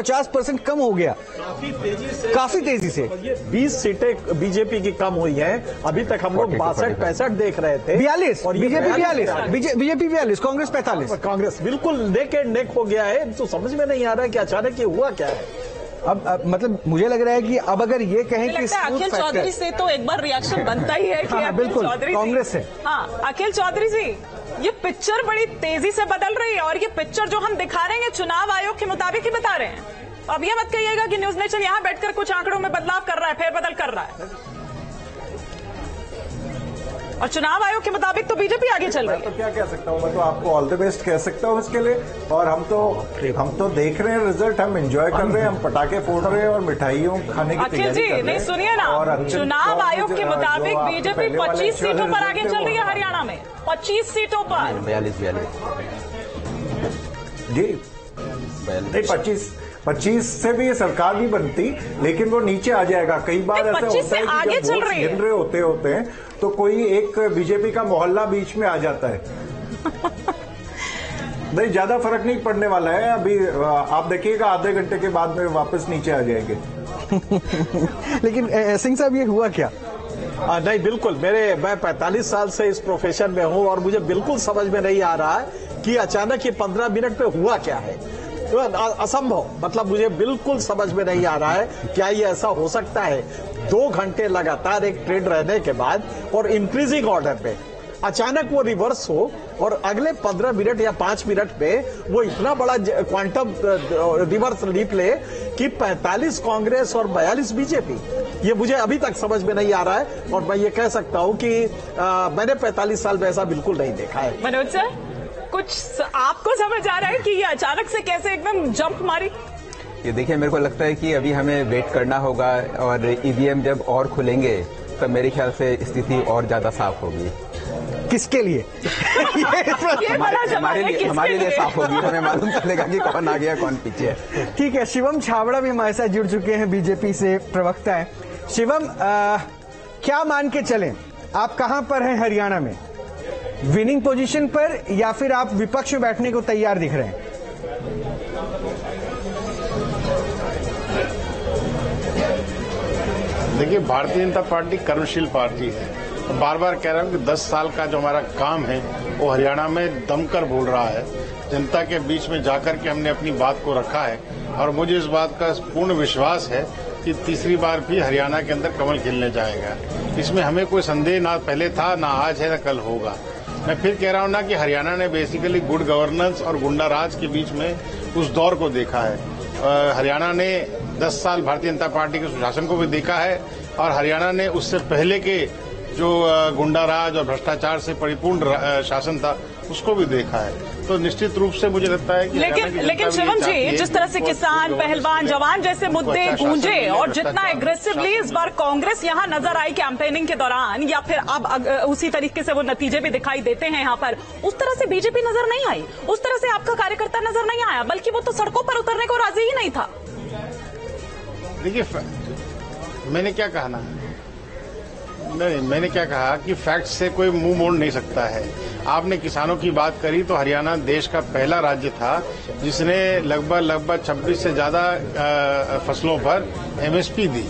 50% कम हो गया, काफी तेजी से। 20 सीटें बीजेपी की कम हुई हैं। अभी तक हम लोग 62-65 देख रहे थे, 42, और बीजेपी 42, कांग्रेस 45। कांग्रेस बिल्कुल नेक एंड नेक हो गया है। तो समझ में नहीं आ रहा है कि अचानक ये हुआ क्या है। अब मतलब मुझे लग रहा है कि अब अगर ये कहें कि अखिल चौधरी से तो एक बार रिएक्शन बनता ही है कि हाँ, बिल्कुल कांग्रेस से। हाँ, अखिल चौधरी जी, ये पिक्चर बड़ी तेजी से बदल रही है, और ये पिक्चर जो हम दिखा रहे हैं चुनाव आयोग के मुताबिक ही बता रहे हैं। अब ये मत कहिएगा कि न्यूज नेशन यहाँ बैठकर कुछ आंकड़ों में बदलाव कर रहा है, फेरबदल कर रहा है। और चुनाव आयोग के मुताबिक तो बीजेपी आगे चल रही है। तो क्या कह सकता हूँ मैं, तो आपको ऑल द बेस्ट कह सकता हूँ इसके लिए। और हम तो देख रहे हैं रिजल्ट, हम एंजॉय कर रहे हैं, हम पटाखे फोड़ रहे हैं और मिठाइयों खाने की तैयारी कर रहे हैं। अखिल जी, नहीं सुनिए ना, चुनाव आयोग के मुताबिक बीजेपी 25 सीटों पर आगे चल रही है हरियाणा में, 25 सीटों पर। 42 जी, 25 से भी सरकार भी बनती, लेकिन वो नीचे आ जाएगा। कई बार ऐसा होता है कि जब वोट गिन रहे होते हैं तो कोई एक बीजेपी का मोहल्ला बीच में आ जाता है। नहीं, ज्यादा फर्क नहीं पड़ने वाला है। अभी आप देखिएगा आधे घंटे के बाद में वापस नीचे आ जाएंगे। लेकिन सिंह साहब, ये हुआ क्या? नहीं, बिल्कुल मैं 45 साल से इस प्रोफेशन में हूं और मुझे बिल्कुल समझ में नहीं आ रहा है कि अचानक ये 15 मिनट पे हुआ क्या है। असंभव, मतलब मुझे बिल्कुल समझ में नहीं आ रहा है, क्या ये ऐसा हो सकता है 2 घंटे लगातार एक ट्रेंड रहने के बाद और इंक्रीजिंग ऑर्डर पे अचानक वो रिवर्स हो और अगले 15 मिनट या 5 मिनट में वो इतना बड़ा क्वांटम रिवर्स लीप ले कि 45 कांग्रेस और 42 बीजेपी। ये मुझे अभी तक समझ में नहीं आ रहा है, और मैं ये कह सकता हूं कि मैंने 45 साल में ऐसा बिल्कुल नहीं देखा है। मनोज सर, कुछ आपको समझ आ रहा है कि ये अचानक से कैसे एकदम जंप मारी? ये देखिए, मेरे को लगता है कि अभी हमें वेट करना होगा, और ईवीएम जब और खुलेंगे तो मेरे ख्याल से स्थिति और ज्यादा साफ होगी। किसके लिए? हमारे लिए साफ होगी, हमें मालूम चलेगा कि कौन आ गया कौन पीछे है। ठीक है, शिवम छाबड़ा भी हमारे साथ जुड़ चुके हैं, बीजेपी से प्रवक्ता है। शिवम, क्या मान के चलें, आप कहां पर हैं हरियाणा में? विनिंग पोजीशन पर, या फिर आप विपक्ष में बैठने को तैयार दिख रहे हैं? देखिए, भारतीय जनता पार्टी कर्मशील पार्टी है। तो बार बार कह रहा हूं कि 10 साल का जो हमारा काम है वो हरियाणा में दमकर बोल रहा है। जनता के बीच में जाकर के हमने अपनी बात को रखा है, और मुझे इस बात का पूर्ण विश्वास है कि तीसरी बार भी हरियाणा के अंदर कमल खिलने जाएगा। इसमें हमें कोई संदेह ना पहले था, ना आज है, ना कल होगा। मैं फिर कह रहा हूं ना कि हरियाणा ने बेसिकली गुड गवर्नेंस और गुंडा राज के बीच में उस दौर को देखा है। हरियाणा ने 10 साल भारतीय जनता पार्टी के सुशासन को भी देखा है, और हरियाणा ने उससे पहले के जो गुंडा राज और भ्रष्टाचार से परिपूर्ण शासन था उसको भी देखा है। तो निश्चित रूप से मुझे लगता है कि लेकिन शिवम जी, जिस तरह से किसान, पहलवान, जवान जैसे मुद्दे गूंजे, और जितना एग्रेसिवली इस बार कांग्रेस यहां नजर आई कैंपेनिंग के दौरान, या फिर अब उसी तरीके से वो नतीजे भी दिखाई देते हैं यहां पर, उस तरह से बीजेपी नजर नहीं आई, उस तरह से आपका कार्यकर्ता नजर नहीं आया, बल्कि वो तो सड़कों पर उतरने को राजी ही नहीं था। देखिए, मैंने क्या कहा ना, नहीं, मैंने क्या कहा कि फैक्ट से कोई मुंह मोड़ नहीं सकता है। आपने किसानों की बात करी, तो हरियाणा देश का पहला राज्य था जिसने लगभग 26 से ज्यादा फसलों पर एमएसपी दी।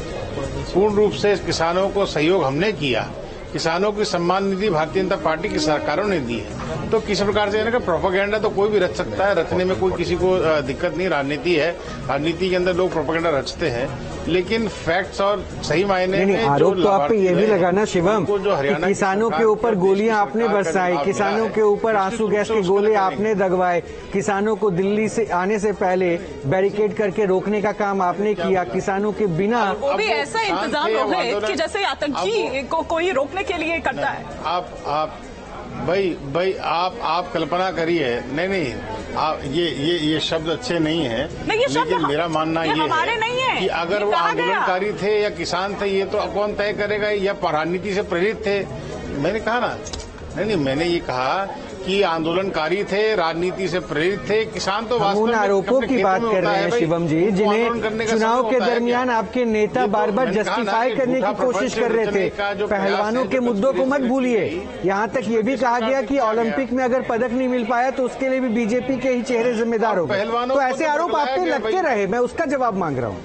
पूर्ण रूप से किसानों को सहयोग हमने किया। किसानों की सम्मान निधि भारतीय जनता पार्टी की सरकारों ने दी है। तो किस प्रकार से प्रोपेगेंडा तो कोई भी रच सकता है, रचने में कोई किसी को दिक्कत नहीं। राजनीति है, राजनीति के अंदर लोग प्रोपेगेंडा रचते हैं, लेकिन फैक्ट्स और सही मायने में आरोप तो आप पे ये भी लगा ना शिवम, किसानों के ऊपर गोलियां आपने बरसाई, किसानों के ऊपर आंसू गैस के गोले आपने दगवाए, किसानों को दिल्ली से आने से पहले बैरिकेड करके रोकने का काम आपने किया, किसानों के बिना वो भी ऐसा इंतजाम रोहित कि जैसे आतंकी को कोई रोकने के लिए करता है। आप भाई आप कल्पना करिए। नहीं, आप ये शब्द अच्छे नहीं है, लेकिन मेरा मानना ये है कि अगर वो आंदोलनकारी थे या किसान थे, ये तो कौन तय करेगा, या राजनीति से प्रेरित थे। मैंने कहा ना, नहीं, मैंने ये कहा कि आंदोलनकारी थे, राजनीति से प्रेरित थे। किसान तो वास्तव उन में आरोपों अपने की खेतों बात में कर होता रहे है हैं भाई, शिवम जी, उनको जिन्हें आंदोलन करने का चुनाव सबक के होता है दरमियान क्या? आपके नेता ये तो बार बार मैंने कहा ना जस्टिफाई कि करने झूठा की कोशिश प्रपंच कर रहे रचने थे। का जो प्रयास पहलवानों है, के जो मुद्दों को मत conspiracy भूलिए। रची यहाँ तक ये भी कहा गया कि ओलंपिक में अगर पदक नहीं मिल पाया तो उसके लिए भी बीजेपी के ही चेहरे जिम्मेदार हो गए। पहलवानों तो को ऐसे तो आरोप बतलाया आपने गया लगते भाई। रहे, मैं उसका जवाब मांग रहा हूँ।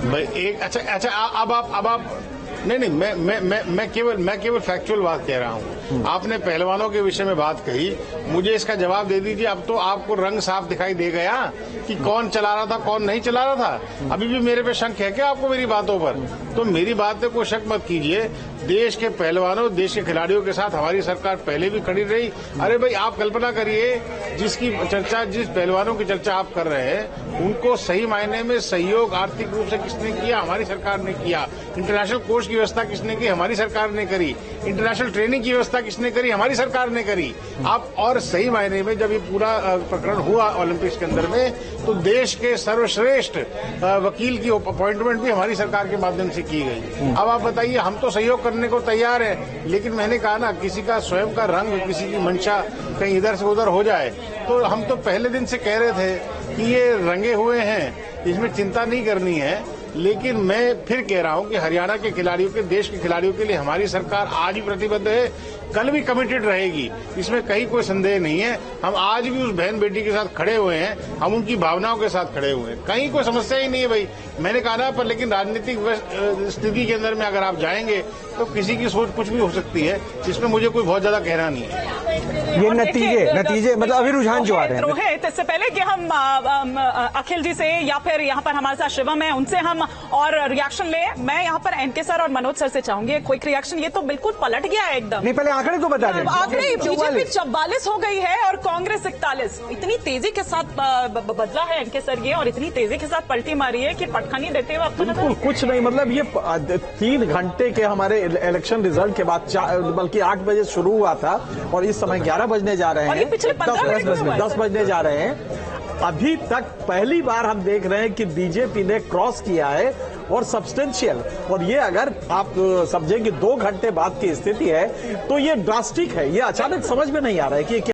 भाई एक अच्छा अब आप नहीं मैं केवल फैक्चुअल बात कह रहा हूँ। आपने पहलवानों के विषय में बात कही, मुझे इसका जवाब दे दीजिए। अब तो आपको रंग साफ दिखाई दे गया कि कौन चला रहा था, कौन नहीं चला रहा था। अभी भी मेरे पे शक है क्या आपको मेरी बातों पर? तो मेरी बात पे कोई शक मत कीजिए। देश के पहलवानों, देश के खिलाड़ियों के साथ हमारी सरकार पहले भी खड़ी रही। अरे भाई आप कल्पना करिए, जिस पहलवानों की चर्चा आप कर रहे हैं, उनको सही मायने में सहयोग आर्थिक रूप से किसने किया? हमारी सरकार ने किया। इंटरनेशनल कोच की व्यवस्था किसने की? हमारी सरकार ने करी। इंटरनेशनल ट्रेनिंग की व्यवस्था किसने करी? हमारी सरकार ने करी। आप और सही मायने में जब ये पूरा प्रकरण हुआ ओलंपिक्स के अंदर में, तो देश के सर्वश्रेष्ठ वकील की अपॉइंटमेंट भी हमारी सरकार के माध्यम से की गई। अब आप बताइए, हम तो सहयोग करने को तैयार हैं, लेकिन मैंने कहा ना, किसी का स्वयं का रंग, किसी की मंशा कहीं इधर से उधर हो जाए, तो हम तो पहले दिन से कह रहे थे कि ये रंगे हुए हैं, इसमें चिंता नहीं करनी है। लेकिन मैं फिर कह रहा हूं कि हरियाणा के खिलाड़ियों के, देश के खिलाड़ियों के लिए हमारी सरकार आज भी प्रतिबद्ध है, कल भी कमिटेड रहेगी, इसमें कहीं कोई संदेह नहीं है। हम आज भी उस बहन बेटी के साथ खड़े हुए हैं, हम उनकी भावनाओं के साथ खड़े हुए हैं, कहीं कोई समस्या ही नहीं है भाई। मैंने कहा ना, पर लेकिन राजनीतिक स्थिति के अंदर में अगर आप जाएंगे तो किसी की सोच कुछ भी हो सकती है, जिसमें मुझे कोई बहुत ज्यादा कहना नहीं है। ये नतीजे मतलब अभी रुझान जो आ रहे हैं। रोहित, इससे पहले कि हम अखिल जी से या फिर यहाँ पर हमारे साथ शिवम है, उनसे हम और रिएक्शन ले, मैं यहाँ पर एनके सर और मनोज सर से चाहूंगी क्विक रिएक्शन। ये तो बिल्कुल पलट गया है एकदम। नहीं, पहले आंकड़े तो बता दें। आंकड़े, बीजेपी 44 हो गई है और कांग्रेस 41। इतनी तेजी के साथ बदला है एनके सर ये, और इतनी तेजी के साथ पलटी मारी है कि पटखा नहीं देते हुए आपको बिल्कुल कुछ नहीं। मतलब ये 3 घंटे के हमारे इलेक्शन रिजल्ट के बाद, बल्कि 8 बजे शुरू हुआ था और इस समय 11 बजने जा रहे और ये हैं, पिछले 10 बजने जा रहे हैं। अभी तक पहली बार हम देख रहे हैं कि बीजेपी ने क्रॉस किया है, और सब्सटेंशियल। और ये अगर आप समझें कि 2 घंटे बाद की स्थिति है, तो ये ड्रास्टिक है। ये अचानक समझ में नहीं आ रहा है कि